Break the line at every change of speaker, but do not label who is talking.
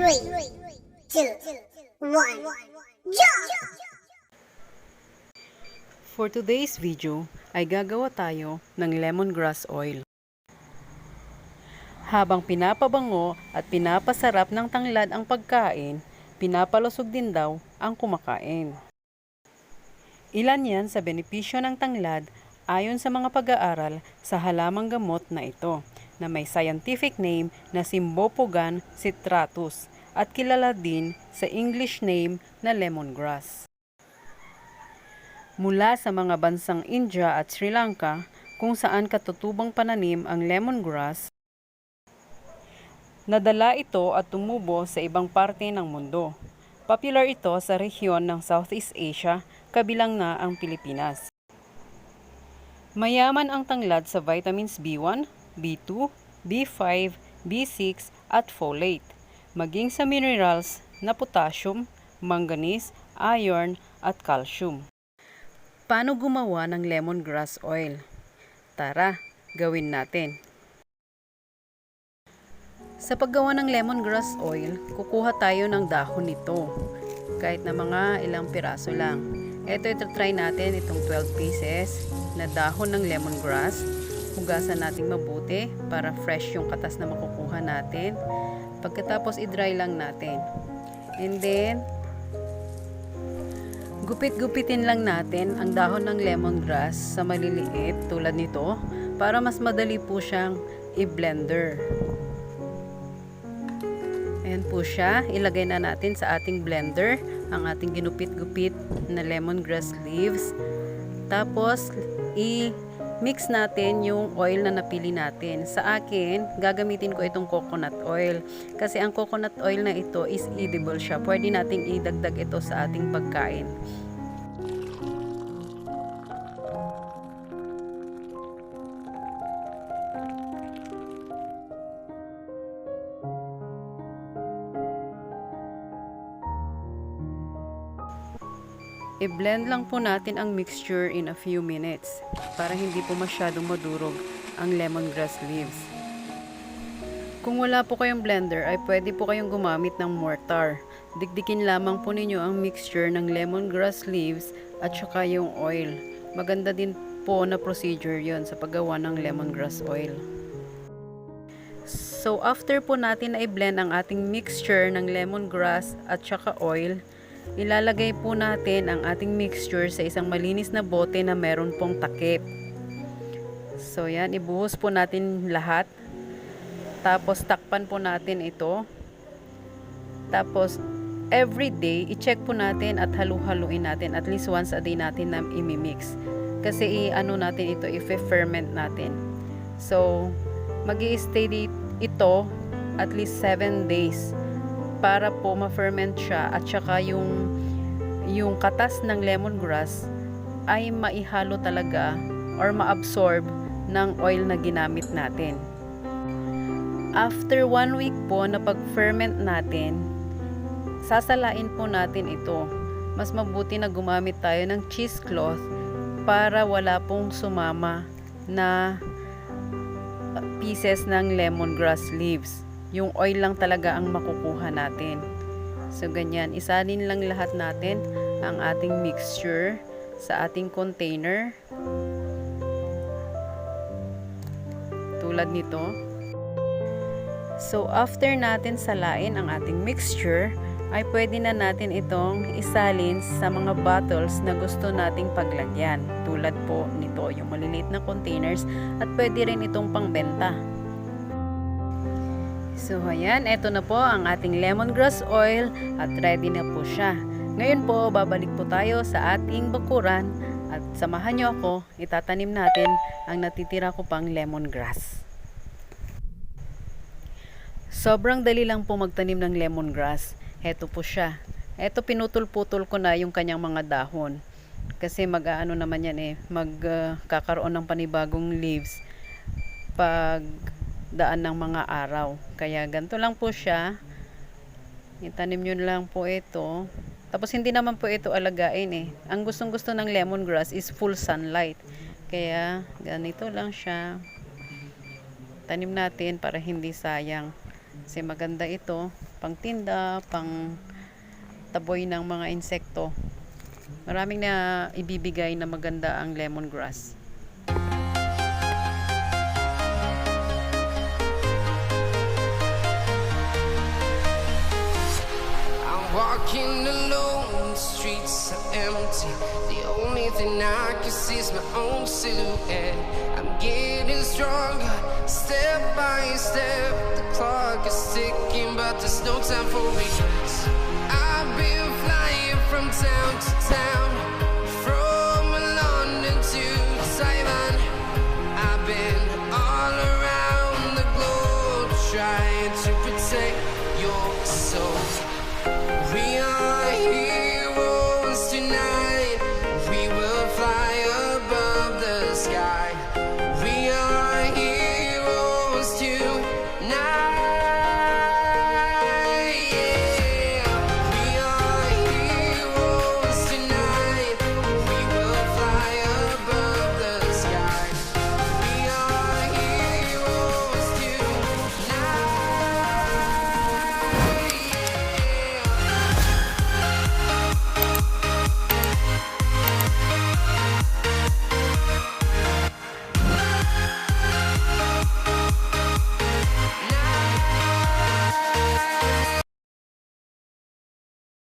3, 2, 1, jump!
For today's video ay gagawa tayo ng lemongrass oil. Habang pinapabango at pinapasarap ng tanglad ang pagkain, pinapalusog din daw ang kumakain. Ilan yan sa benepisyo ng tanglad ayon sa mga pag-aaral sa halamang gamot na ito na may scientific name na Cymbopogon citratus at kilala din sa English name na lemongrass. Mula sa mga bansang India at Sri Lanka kung saan katutubang pananim ang lemongrass, nadala ito at tumubo sa ibang parte ng mundo. Popular ito sa rehiyon ng Southeast Asia, kabilang na ang Pilipinas. Mayaman ang tanglad sa vitamins B1, B2, B5, B6 at folate, maging sa minerals na potassium, manganese, iron at calcium. Paano gumawa ng lemongrass oil? Tara, gawin natin. Sa paggawa ng lemongrass oil, kukuha tayo ng dahon nito. Kahit na mga ilang piraso lang. Ito try natin itong 12 pieces na dahon ng lemongrass. Hugasan natin mabuti para fresh yung katas na makukuha natin. Pagkatapos i-dry lang natin. And then, gupit-gupitin lang natin ang dahon ng lemongrass sa maliliit tulad nito para mas madali po siyang i-blender. Ayan po siya. Ilagay na natin sa ating blender ang ating ginupit-gupit na lemongrass leaves. Tapos, i-mix natin yung oil na napili natin. Sa akin, gagamitin ko itong coconut oil. Kasi ang coconut oil na ito is edible siya. Pwede nating idagdag ito sa ating pagkain. I-blend lang po natin ang mixture in a few minutes para hindi po masyadong madurog ang lemongrass leaves. Kung wala po kayong blender ay pwede po kayong gumamit ng mortar. Dikdikin lamang po ninyo ang mixture ng lemongrass leaves at saka yung oil. Maganda din po na procedure yon sa paggawa ng lemongrass oil. So after po natin na i-blend ang ating mixture ng lemongrass at saka oil, ilalagay po natin ang ating mixture sa isang malinis na bote na meron pong takip. So yan, ibuhos po natin lahat. Tapos takpan po natin ito. Tapos every day, i-check po natin at halu-haluin natin. At least once a day natin na imimix. Kasi i-ano natin ito, i-ferment natin. So mag-i-stay ito at least 7 days. Para po ma-ferment siya at saka yung katas ng lemongrass ay maihalo talaga or ma-absorb ng oil na ginamit natin. After 1 week po na pag-ferment natin, sasalain po natin ito. Mas mabuti na gumamit tayo ng cheesecloth para wala pong sumama na pieces ng lemongrass leaves. Yung oil lang talaga ang makukuha natin. So ganyan, isalin lang lahat natin ang ating mixture sa ating container. Tulad nito. So after natin salain ang ating mixture, ay pwede na natin itong isalin sa mga bottles na gusto nating paglagyan. Tulad po nito, yung maliliit na containers, at pwede rin itong pangbenta. So ayan, eto na po ang ating lemongrass oil at ready na po siya. Ngayon po, babalik po tayo sa ating bakuran at samahan nyo ako, itatanim natin ang natitira ko pang lemongrass. Sobrang dali lang po magtanim ng lemongrass. Eto po siya. Eto, pinutol-putol ko na yung kanyang mga dahon. Kasi mag-aano naman yan magkakaroon ng panibagong leaves pag daan ng mga araw. Kaya ganito lang po siya. Itanim nyo lang po ito. Tapos hindi naman po ito alagain Ang gustong-gusto ng lemongrass is full sunlight. Kaya ganito lang siya. Tanim natin para hindi sayang. Kasi maganda ito. pangtinda, pang taboy ng mga insekto. Maraming na ibibigay na maganda ang lemongrass.
Walking alone, the streets are empty. The only thing I can see is my own silhouette. I'm getting stronger, step by step. The clock is ticking, but there's no time for regrets. I've been flying from town to town, from London to Taiwan. I've been all around the globe trying to protect